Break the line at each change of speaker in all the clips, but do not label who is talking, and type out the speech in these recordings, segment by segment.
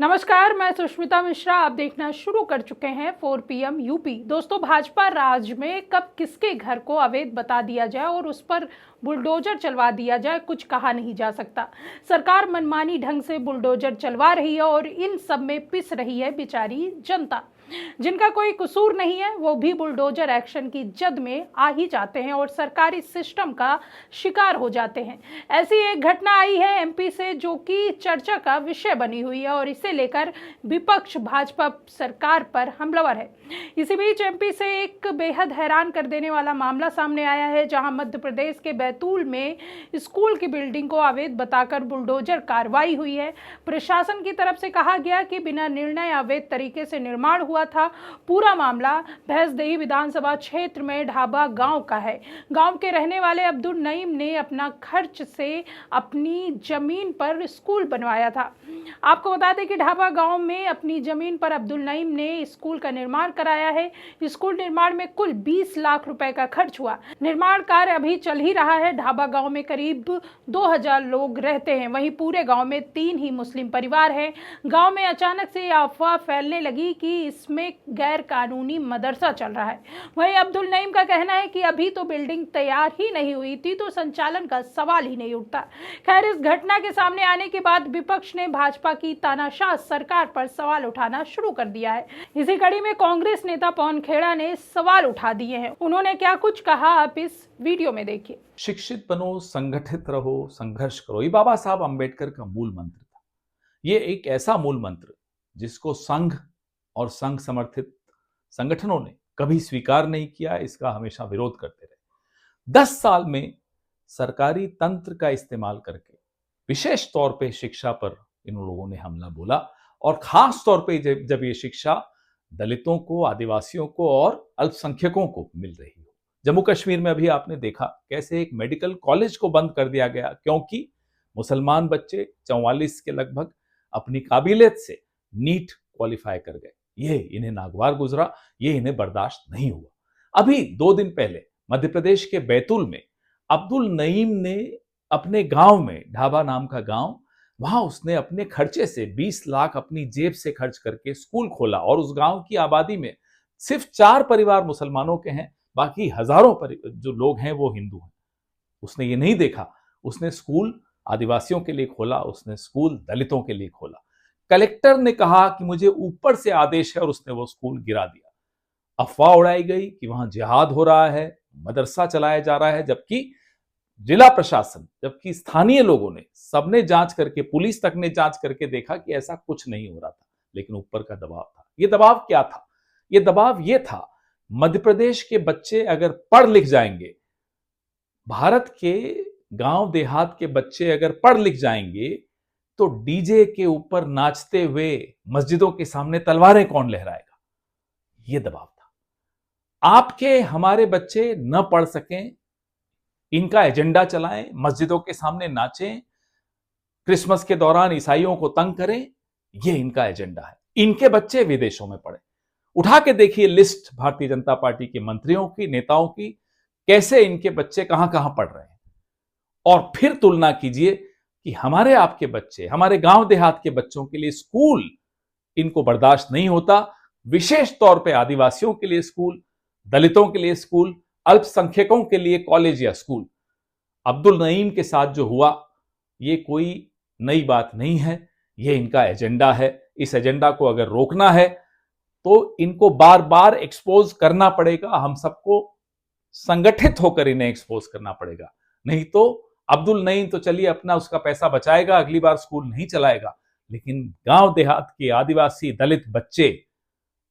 नमस्कार, मैं सुष्मिता मिश्रा। आप देखना शुरू कर चुके हैं 4 PM यूपी। दोस्तों, भाजपा राज में कब किसके घर को अवैध बता दिया जाए और उस पर बुलडोजर चलवा दिया जाए, कुछ कहा नहीं जा सकता। सरकार मनमानी ढंग से बुलडोजर चलवा रही है और इन सब में पिस रही है बेचारी जनता। जिनका कोई कसूर नहीं है वो भी बुलडोजर एक्शन की जद में आ ही जाते हैं और सरकारी सिस्टम का शिकार हो जाते हैं। ऐसी एक घटना आई है एमपी से जो कि चर्चा का विषय बनी हुई है और इसे लेकर विपक्ष भाजपा सरकार पर हमलावर है। इसी बीच एमपी से एक बेहद हैरान कर देने वाला मामला सामने आया है, जहां मध्य प्रदेश के बैतूल में स्कूल की बिल्डिंग को अवैध बताकर बुलडोजर कार्रवाई हुई है। प्रशासन की तरफ से कहा गया कि बिना निर्णय अवैध तरीके से निर्माण हुआ था। पूरा मामला भैंसदेही विधानसभा क्षेत्र में ढाबा गांव का है। गांव के रहने वाले अब्दुल नईम ने अपना खर्च से अपनी जमीन पर स्कूल बनवाया था। आपको बता दें कि ढाबा गांव में अपनी जमीन पर अब्दुल नईम ने स्कूल का निर्माण कराया है। स्कूल निर्माण में कुल 20 लाख रुपए का खर्च हुआ। निर्माण कार्य अभी चल ही रहा है। ढाबा गांव में करीब 2000 लोग रहते हैं। वहीं पूरे गांव में 3 ही मुस्लिम परिवार हैं। गांव में अचानक से अफवाह फैलने लगी कि इसमें गैर कानूनी मदरसा चल रहा है। वहीं अब्दुल नईम का कहना है कि अभी तो बिल्डिंग तैयार ही नहीं हुई थी तो संचालन का सवाल ही नहीं उठता। खैर, इस घटना के सामने आने के बाद विपक्ष ने भाजपा की तानाशाह सरकार पर सवाल उठाना शुरू कर दिया है। इसी कड़ी में कांग्रेस नेता पवन खेड़ा ने सवाल उठा दिए हैं। उन्होंने क्या कुछ कहा, आप इस वीडियो में देखिए।
शिक्षित बनो, संगठित रहो, संघर्ष करो, ये बाबा साहब अंबेडकर का मूल मंत्र था। ये एक ऐसा मूल मंत्र जिसको संघ और संघ समर्थित संगठनों ने कभी स्वीकार नहीं किया, इसका हमेशा विरोध करते रहे। 10 साल में सरकारी तंत्र का इस्तेमाल करके विशेष तौर पे शिक्षा पर इन लोगों ने हमला बोला और खास तौर पे जब ये शिक्षा दलितों को, आदिवासियों को और अल्पसंख्यकों को मिल रही हो। जम्मू कश्मीर में अभी आपने देखा कैसे एक मेडिकल कॉलेज को बंद कर दिया गया क्योंकि मुसलमान बच्चे 44 के लगभग अपनी काबिलियत से नीट क्वालिफाई कर गए। ये इन्हें नागवार गुजरा, ये इन्हें बर्दाश्त नहीं हुआ। अभी 2 दिन पहले मध्य प्रदेश के बैतूल में अब्दुल नईम ने अपने गांव में, ढाबा नाम का गांव, वहां उसने अपने खर्चे से 20 लाख अपनी जेब से खर्च करके स्कूल खोला और उस गांव की आबादी में सिर्फ 4 परिवार मुसलमानों के हैं, बाकी हजारों जो लोग हैं वो हिंदू हैं। उसने ये नहीं देखा, उसने स्कूल आदिवासियों के लिए खोला, उसने स्कूल दलितों के लिए खोला। कलेक्टर ने कहा कि मुझे ऊपर से आदेश है और उसने वो स्कूल गिरा दिया। अफवाह उड़ाई गई कि वहां जिहाद हो रहा है, मदरसा चलाया जा रहा है, जबकि जिला प्रशासन, जबकि स्थानीय लोगों ने, सबने जांच करके, पुलिस तक ने जांच करके देखा कि ऐसा कुछ नहीं हो रहा था। लेकिन ऊपर का दबाव था। ये दबाव क्या था? ये दबाव ये था, मध्य प्रदेश के बच्चे अगर पढ़ लिख जाएंगे, भारत के गांव देहात के बच्चे अगर पढ़ लिख जाएंगे, तो डीजे के ऊपर नाचते हुए मस्जिदों के सामने तलवारें कौन लहराएगा? यह दबाव था। आपके हमारे बच्चे न पढ़ सकें, इनका एजेंडा चलाएं, मस्जिदों के सामने नाचें, क्रिसमस के दौरान ईसाइयों को तंग करें, यह इनका एजेंडा है। इनके बच्चे विदेशों में पढ़े। उठा के देखिए लिस्ट भारतीय जनता पार्टी के मंत्रियों की, नेताओं की, कैसे इनके बच्चे कहां कहां पढ़ रहे हैं, और फिर तुलना कीजिए कि हमारे आपके बच्चे, हमारे गांव देहात के बच्चों के लिए स्कूल इनको बर्दाश्त नहीं होता। विशेष तौर पे आदिवासियों के लिए स्कूल, दलितों के लिए स्कूल, अल्पसंख्यकों के लिए कॉलेज या स्कूल। अब्दुल नईम के साथ जो हुआ, ये कोई नई बात नहीं है, ये इनका एजेंडा है। इस एजेंडा को अगर रोकना है तो इनको बार बार एक्सपोज करना पड़ेगा। हम सबको संगठित होकर इन्हें एक्सपोज करना पड़ेगा, नहीं तो अब्दुल नईम तो चलिए अपना उसका पैसा बचाएगा, अगली बार स्कूल नहीं चलाएगा, लेकिन गांव देहात के आदिवासी दलित बच्चे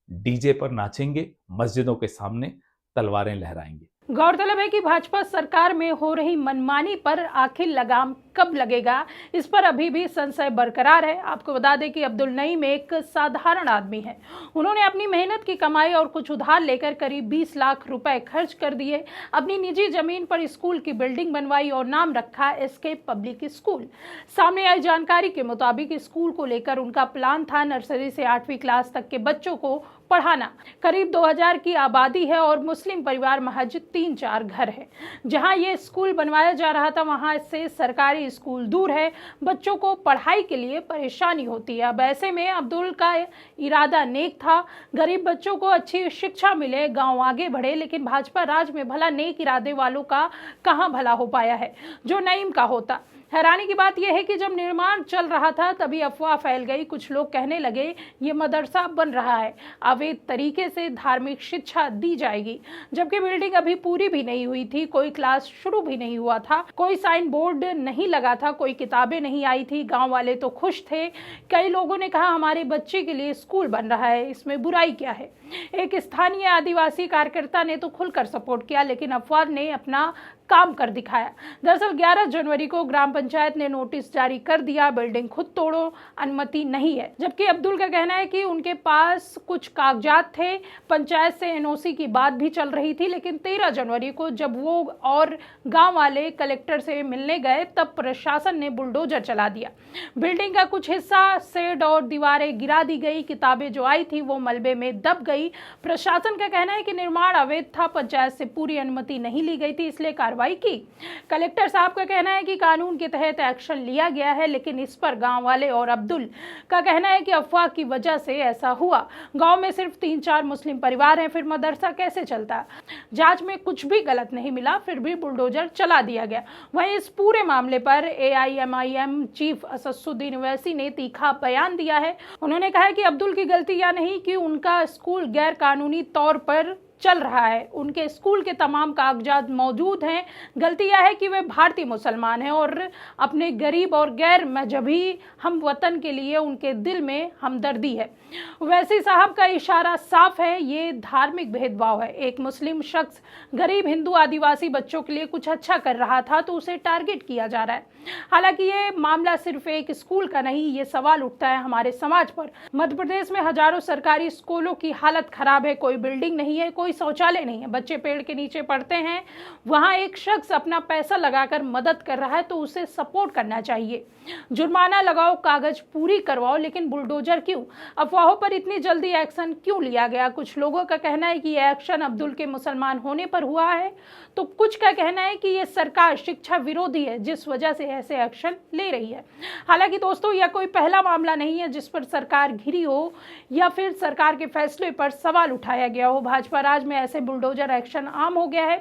डीजे पर नाचेंगे, मस्जिदों के सामने तलवारें लहराएंगे।
गौरतलब है कि भाजपा सरकार में हो रही मनमानी पर आखिर लगाम कब लगेगा, इस पर अभी भी संशय बरकरार है। आपको बता दें कि अब्दुल नईम एक साधारण आदमी है। उन्होंने अपनी मेहनत की कमाई और कुछ उधार लेकर करीब 20 लाख रुपए खर्च कर दिए। अपनी निजी जमीन पर स्कूल की बिल्डिंग बनवाई और नाम रखा एसके पब्लिक स्कूल। सामने आई जानकारी के मुताबिक स्कूल को लेकर उनका प्लान था नर्सरी से 8वीं क्लास तक के बच्चों को पढ़ाना। करीब 2000 की आबादी है और मुस्लिम परिवार महज 3-4 घर है। जहां ये स्कूल बनवाया जा रहा था वहां से सरकारी स्कूल दूर है, बच्चों को पढ़ाई के लिए परेशानी होती है। अब ऐसे में अब्दुल का इरादा नेक था, गरीब बच्चों को अच्छी शिक्षा मिले, गांव आगे बढ़े, लेकिन भाजपा राज में भला नेक इरादे वालों का कहां भला हो पाया है जो नईम का होता। हैरानी की बात यह है कि जब निर्माण चल रहा था तभी अफवाह फैल गई। कुछ लोग कहने लगे ये मदरसा बन रहा है, अवैध तरीके से धार्मिक शिक्षा दी जाएगी, जबकि बिल्डिंग अभी पूरी भी नहीं हुई थी, कोई क्लास शुरू भी नहीं हुआ था, कोई साइन बोर्ड नहीं लगा था, कोई किताबें नहीं आई थी। गांव वाले तो खुश थे, कई लोगों ने कहा हमारे बच्चे के लिए स्कूल बन रहा है, इसमें बुराई क्या है। एक स्थानीय आदिवासी कार्यकर्ता ने तो खुलकर सपोर्ट किया, लेकिन अफवाह ने अपना काम कर दिखाया। दरअसल 11 जनवरी को ग्राम पंचायत ने नोटिस जारी कर दिया, बिल्डिंग खुद तोड़ो, अनुमति नहीं है। जबकि अब्दुल का कहना है कि उनके पास कुछ कागजात थे, पंचायत से एनओसी की बात भी चल रही थी, लेकिन 13 जनवरी को जब वो और गांव वाले कलेक्टर से मिलने गए तब प्रशासन ने बुलडोजर चला दिया। बिल्डिंग का कुछ हिस्सा, शेड और दीवारें गिरा दी गई, किताबें जो आई थी वो मलबे में दब गई। प्रशासन का कहना है कि निर्माण अवैध था, पंचायत से पूरी अनुमति नहीं ली गई थी, इसलिए कार्रवाई की। कलेक्टर साहब का कहना है कि कानून के तहत एक्शन लिया गया है, लेकिन इस पर गांव वाले और अब्दुल का कहना है कि अफवाह की वजह से ऐसा हुआ। गांव में सिर्फ 3-4 मुस्लिम परिवार हैं, फिर मदरसा कैसे चलता। जांच में कुछ भी गलत नहीं मिला, फिर भी बुलडोजर चला दिया गया। वहीं इस पूरे मामले पर AIMIM चीफ असदुद्दीन ओवैसी ने तीखा बयान दिया है। उन्होंने कहा कि अब्दुल की गलती यह नहीं कि उनका स्कूल गैर कानूनी तौर पर चल रहा है, उनके स्कूल के तमाम कागजात मौजूद हैं। गलती यह है कि वे भारतीय मुसलमान हैं और अपने गरीब और गैर मजहबी हम वतन के लिए उनके दिल में हमदर्दी है। वैसी साहब का इशारा साफ है, ये धार्मिक भेदभाव है। एक मुस्लिम शख्स गरीब हिंदू आदिवासी बच्चों के लिए कुछ अच्छा कर रहा था तो उसे टारगेट किया जा रहा है। हालांकि ये मामला सिर्फ एक स्कूल का नहीं, ये सवाल उठता है हमारे समाज पर। मध्य प्रदेश में हजारों सरकारी स्कूलों की हालत खराब है, कोई बिल्डिंग नहीं है, कोई शौचालय नहीं है, बच्चे पेड़ के नीचे पढ़ते हैं। वहां एक शख्स अपना पैसा लगाकर मदद कर रहा है तो उसे सपोर्ट करना चाहिए। जुर्माना लगाओ, कागज पूरी करवाओ, लेकिन बुलडोजर क्यों? अफवाहों पर इतनी जल्दी एक्शन क्यों लिया गया? कुछ लोगों का कहना है कि यह एक्शन अब्दुल के मुसलमान होने पर हुआ है, तो कुछ का कहना है कि यह सरकार शिक्षा विरोधी है जिस वजह से ऐसे एक्शन ले रही है। हालांकि दोस्तों, यह कोई पहला मामला नहीं है जिस पर सरकार घिरी हो या फिर सरकार के फैसले पर सवाल उठाया गया हो। भाजपा राज में ऐसे बुलडोजर एक्शन आम हो गया है।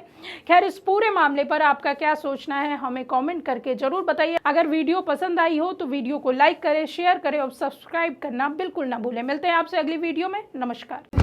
खैर, इस पूरे मामले पर आपका क्या सोचना है हमें कमेंट करके जरूर बताइए। अगर वीडियो पसंद आई हो तो वीडियो को लाइक करें, शेयर करें और सब्सक्राइब करना बिल्कुल ना भूलें। मिलते हैं आपसे अगली वीडियो में। नमस्कार।